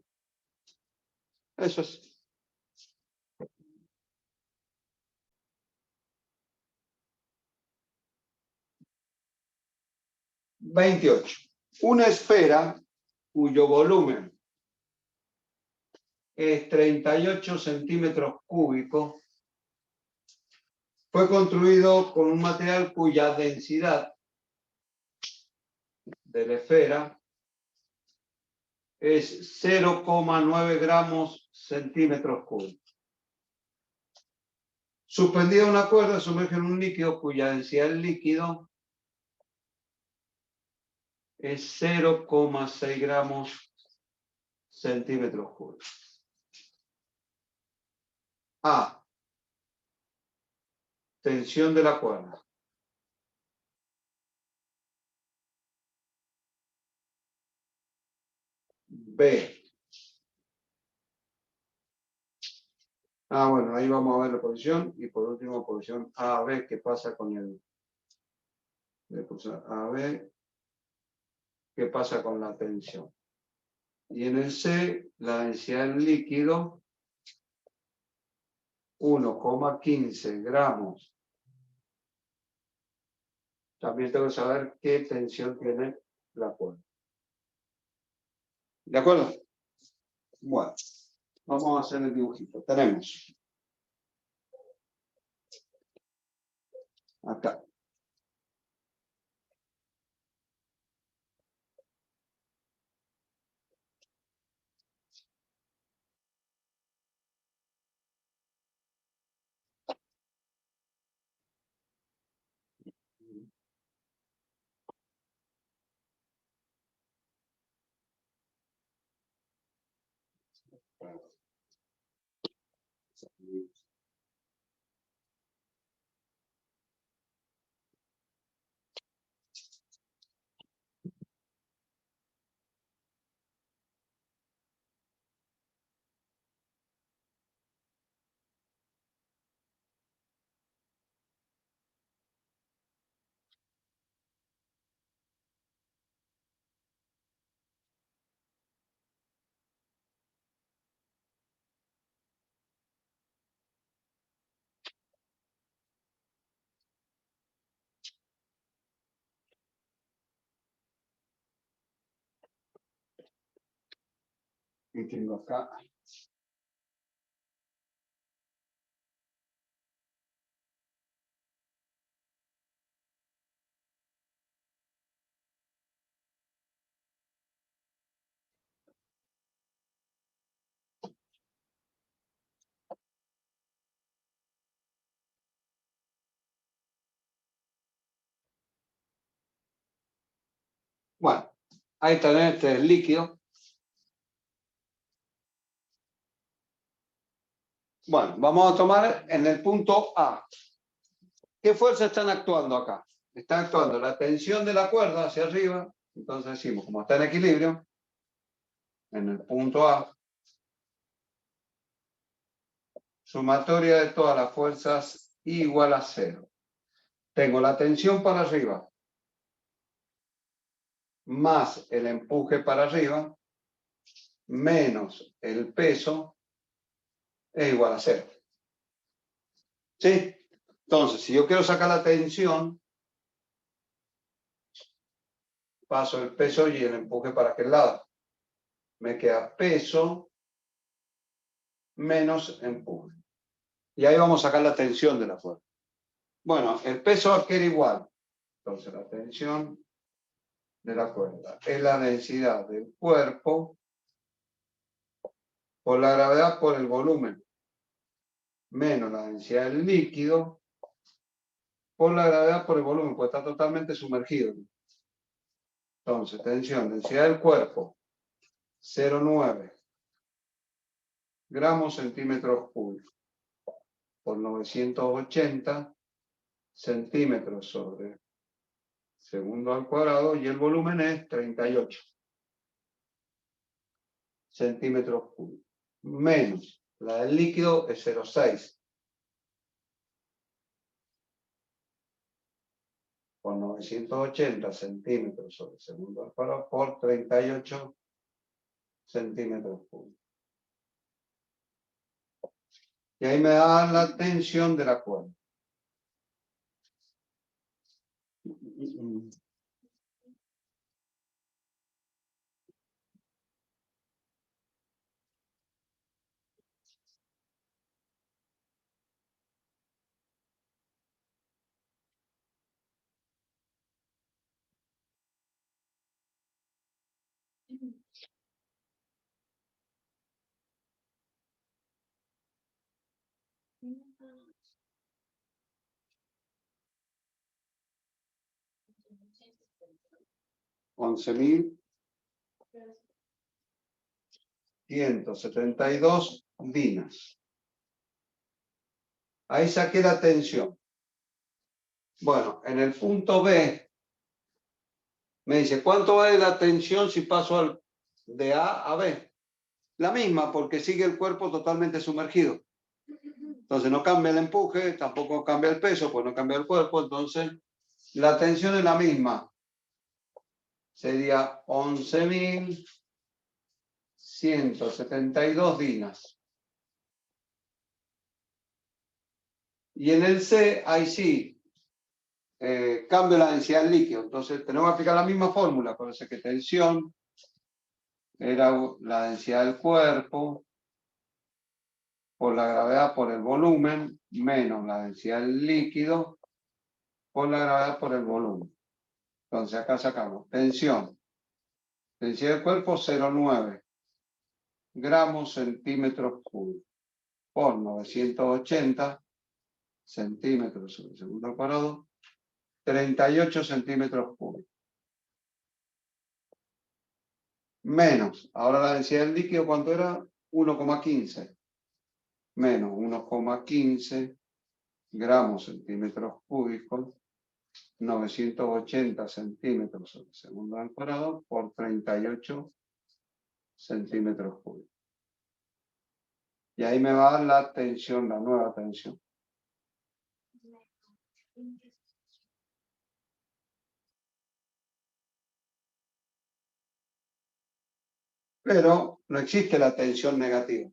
Eso es. Una esfera cuyo volumen es 38 centímetros cúbicos fue construido con un material cuya densidad de la esfera es 0,9 gramos centímetros cúbicos. Suspendida una cuerda, sumerge en un líquido cuya densidad del líquido es 0,6 gramos centímetros cúbicos. A. Tensión de la cuerda. B. Bueno, ahí vamos a ver la posición. Y por último, posición A, B, ¿qué pasa con el A, B? ¿Qué pasa con la tensión? Y en el C, la densidad del líquido, 1,15 gramos. También tengo que saber qué tensión tiene la cuerda. ¿De acuerdo? Bueno, vamos a hacer el dibujito. Tenemos acá. Y tengo acá Bueno, ahí tenés este líquido. Bueno, vamos a tomar en el punto A. ¿Qué fuerzas están actuando acá? Está actuando la tensión de la cuerda hacia arriba. Entonces decimos, como está en equilibrio, en el punto A, sumatoria de todas las fuerzas igual a 0. Tengo la tensión para arriba más el empuje para arriba menos el peso es igual a 0. ¿Sí? Entonces, si yo quiero sacar la tensión, paso el peso y el empuje para aquel lado. Me queda peso menos empuje. Y ahí vamos a sacar la tensión de la fuerza. Bueno, el peso adquiere igual. Entonces, la tensión de la cuerda es la densidad del cuerpo por la gravedad por el volumen, menos la densidad del líquido por la gravedad por el volumen, pues está totalmente sumergido. Entonces, tensión, densidad del cuerpo, 0,9 gramos centímetros cúbicos por 980 centímetros sobre segundo al cuadrado, y el volumen es 38 centímetros cúbicos, menos la del líquido es 0,6 por 980 centímetros sobre segundo al cuadrado por 38 centímetros cúbicos. Y ahí me da la tensión de la cuerda. $11.172 dinas. Ahí saqué la tensión. Bueno, en el punto B me dice, ¿cuánto vale la tensión si paso de A a B? La misma, porque sigue el cuerpo totalmente sumergido. Entonces no cambia el empuje, tampoco cambia el peso, pues no cambia el cuerpo. Entonces la tensión es la misma. Sería 11.172 dinas. Y en el C, ahí sí, cambio la densidad del líquido. Entonces tenemos que aplicar la misma fórmula. Por eso que tensión era la densidad del cuerpo por la gravedad por el volumen menos la densidad del líquido por la gravedad por el volumen. Entonces acá sacamos tensión. Densidad del cuerpo 0,9 gramos centímetros cúbicos por 980 centímetros sobre segundo al cuadrado, 38 centímetros cúbicos. Menos, ahora la densidad del líquido, ¿cuánto era? 1,15. Menos 1,15 gramos centímetros cúbicos, 980 centímetros sobre segundo al cuadrado por 38 centímetros cúbicos. Y ahí me va a dar la tensión, la nueva tensión. Pero no existe la tensión negativa.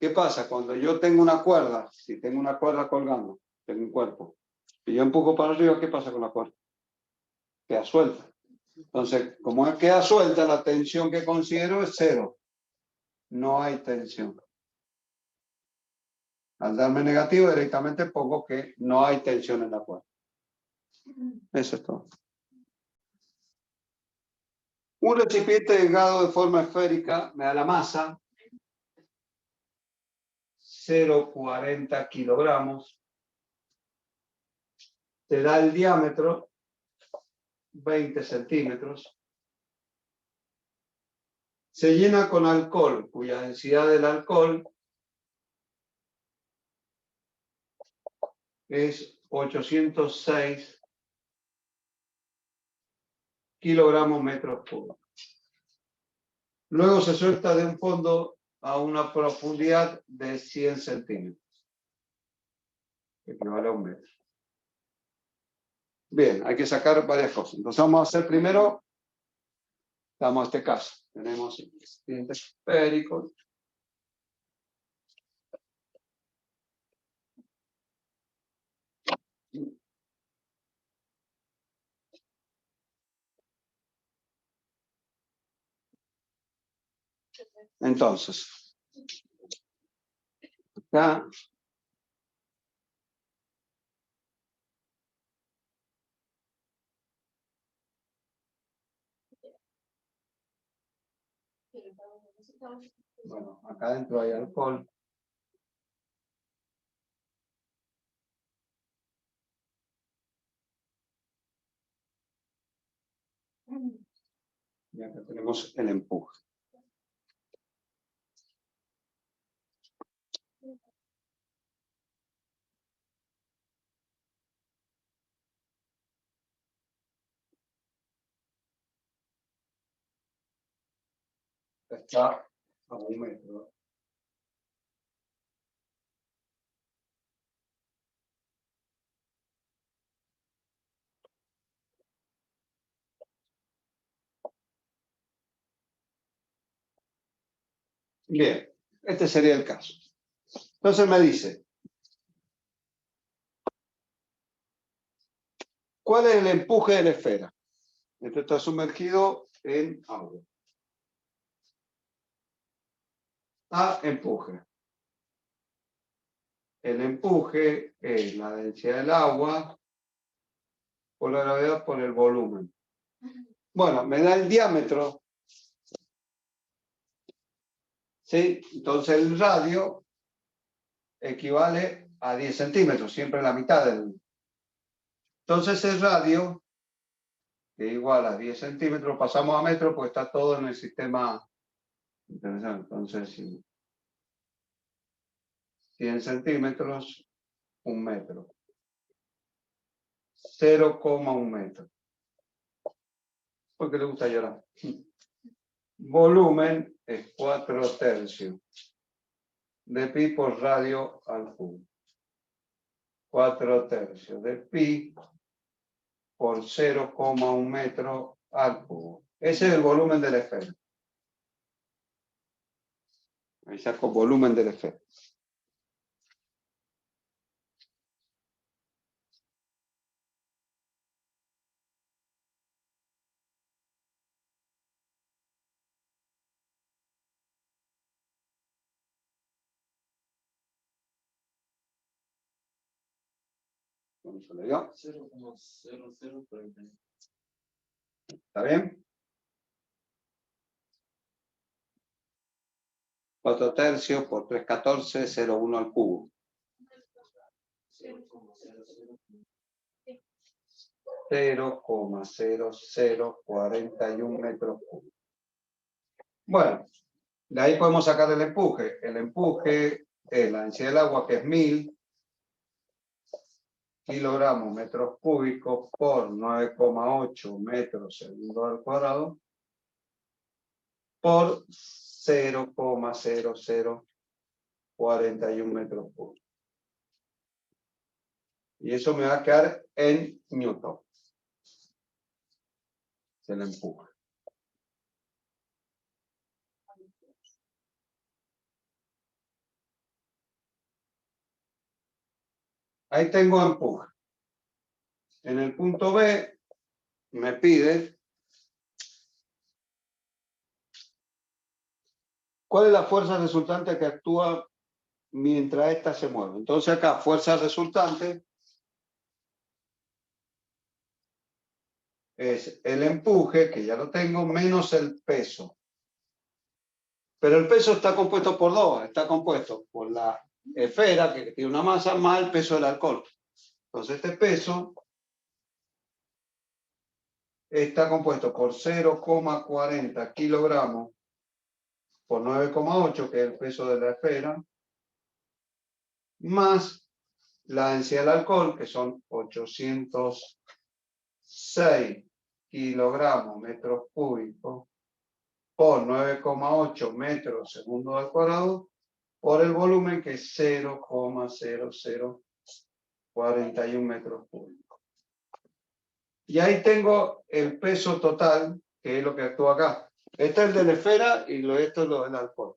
¿Qué pasa? Cuando yo tengo una cuerda, si tengo una cuerda colgando, tengo un cuerpo, y yo empujo para arriba, ¿qué pasa con la cuerda? Queda suelta. Entonces, como queda suelta, la tensión que considero es 0. No hay tensión. Al darme negativo, directamente pongo que no hay tensión en la cuerda. Eso es todo. Un recipiente delgado de forma esférica me da la masa 0,40 kilogramos. Te da el diámetro 20 centímetros. se llena con alcohol, cuya densidad del alcohol es 806 kilogramos metros cúbicos. Luego se suelta de un fondo a una profundidad de 100 centímetros, que equivale a 1 metro. Bien, hay que sacar varias cosas. Entonces vamos a hacer primero, damos este caso. Tenemos el recipiente esférico. Entonces, acá bueno, acá adentro hay alcohol. Y acá tenemos el empuje. Está a 1 metro. Bien, este sería el caso. Entonces me dice, ¿cuál es el empuje de la esfera? Esto está sumergido en agua. A, empuje. El empuje es la densidad del agua por la gravedad por el volumen. Bueno, me da el diámetro. ¿Sí? Entonces el radio equivale a 10 centímetros, siempre la mitad del... Entonces el radio, que igual a 10 centímetros, pasamos a metros, pues está todo en el sistema. Entonces, 100 centímetros, 1 metro. 0,1 metro. ¿Por qué le gusta llorar? Volumen es 4/3 de pi por radio al cubo. 4/3 de pi por 0,1 metro al cubo. Ese es el volumen de la esfera. Ahí saco volumen de la esfera. ¿Cómo se le dio? 0,0040. ¿Está bien? 4/3 por 3/14, 0,1 al cubo. 0,0041 metros cúbicos. Bueno, de ahí podemos sacar el empuje. El empuje es la densidad del agua, que es 1000 kilogramos metros cúbicos por 9,8 metros segundo al cuadrado por 0,0041 metros cúbicos. Y eso me va a quedar en Newton. Se le empuja. Ahí tengo empuje. En el punto B me pide cuál es la fuerza resultante que actúa mientras ésta se mueve. Entonces acá, fuerza resultante es el empuje, que ya lo tengo, menos el peso. Pero el peso está compuesto por dos. Está compuesto por la esfera, que tiene una masa, más el peso del alcohol. Entonces este peso está compuesto por 0,40 kilogramos por 9,8, que es el peso de la esfera, más la densidad del alcohol, que son 806 kilogramos metros cúbicos, por 9,8 metros segundo al cuadrado, por el volumen, que es 0,0041 metros cúbicos. Y ahí tengo el peso total, que es lo que actúa acá. Este es el de la esfera y esto es lo del alcohol.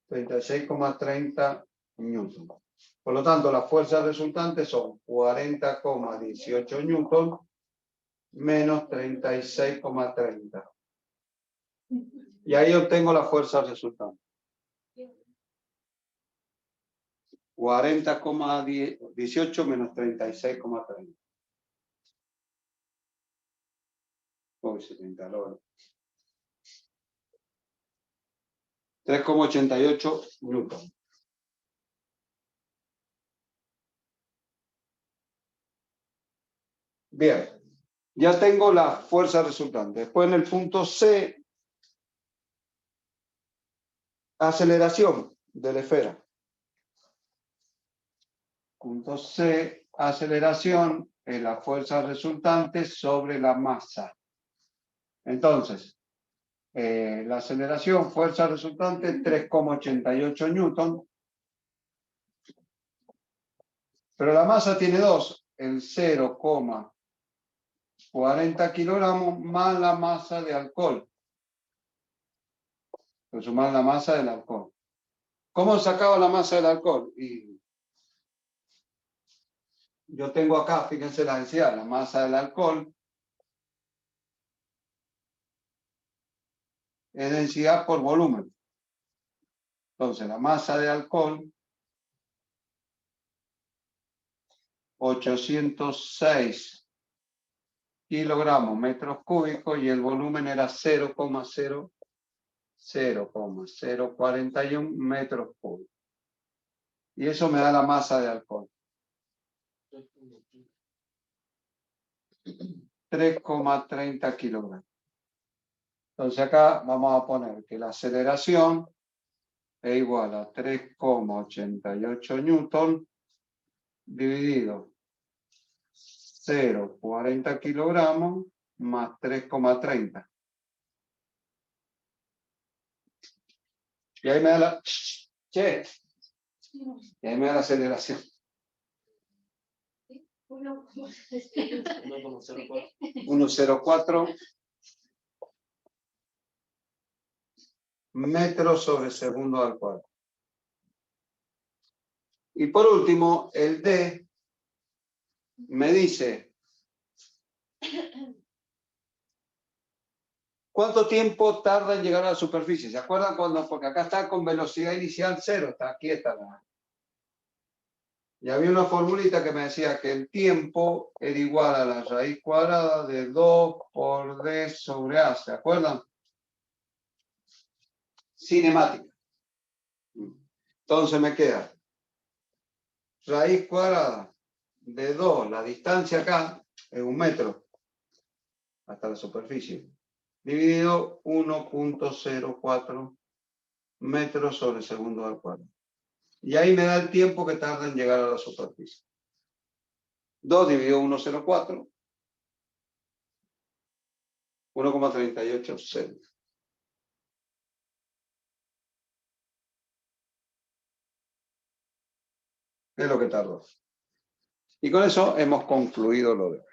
$36,30 newton. Por lo tanto, las fuerzas resultantes son 40,18 newton menos 36,30. Y ahí obtengo la fuerza resultante. 40,18 menos 36,30. Uy, 70 lo 3,88 newton. Bien, ya tengo la fuerza resultante. Después en el punto C, aceleración de la esfera. Punto C, aceleración es la fuerza resultante sobre la masa. Entonces, la aceleración, fuerza resultante, 3,88 newton. Pero la masa tiene dos, el 0,40 kilogramos más la masa de alcohol. Pues sumar la masa del alcohol. ¿Cómo sacaba la masa del alcohol? Y yo tengo acá, fíjense la densidad, la masa del alcohol es densidad por volumen. Entonces, la masa de alcohol, 806 kilogramos metros cúbicos, y el volumen era 0,041 metros cúbicos. Y eso me da la masa de alcohol. 3,30 kilogramos. Entonces acá vamos a poner que la aceleración es igual a 3,88 newton dividido 0,40 kilogramos más 3,30. Y ahí me da la... Che. Y ahí me da la aceleración. 1,04 metros sobre segundo al cuadrado. Y por último, el D me dice ¿cuánto tiempo tarda en llegar a la superficie? ¿Se acuerdan cuando? Porque acá está con velocidad inicial 0, está quieta. Y había una formulita que me decía que el tiempo era igual a la raíz cuadrada de 2 por D sobre A. ¿Se acuerdan? Cinemática. Entonces me queda raíz cuadrada de 2, la distancia acá es 1 metro hasta la superficie, dividido 1,04 metros sobre segundo al cuadrado. Y ahí me da el tiempo que tarda en llegar a la superficie. 2 dividido 1,04, 1,38 segundos. Es lo que tardó. Y con eso hemos concluido lo de hoy.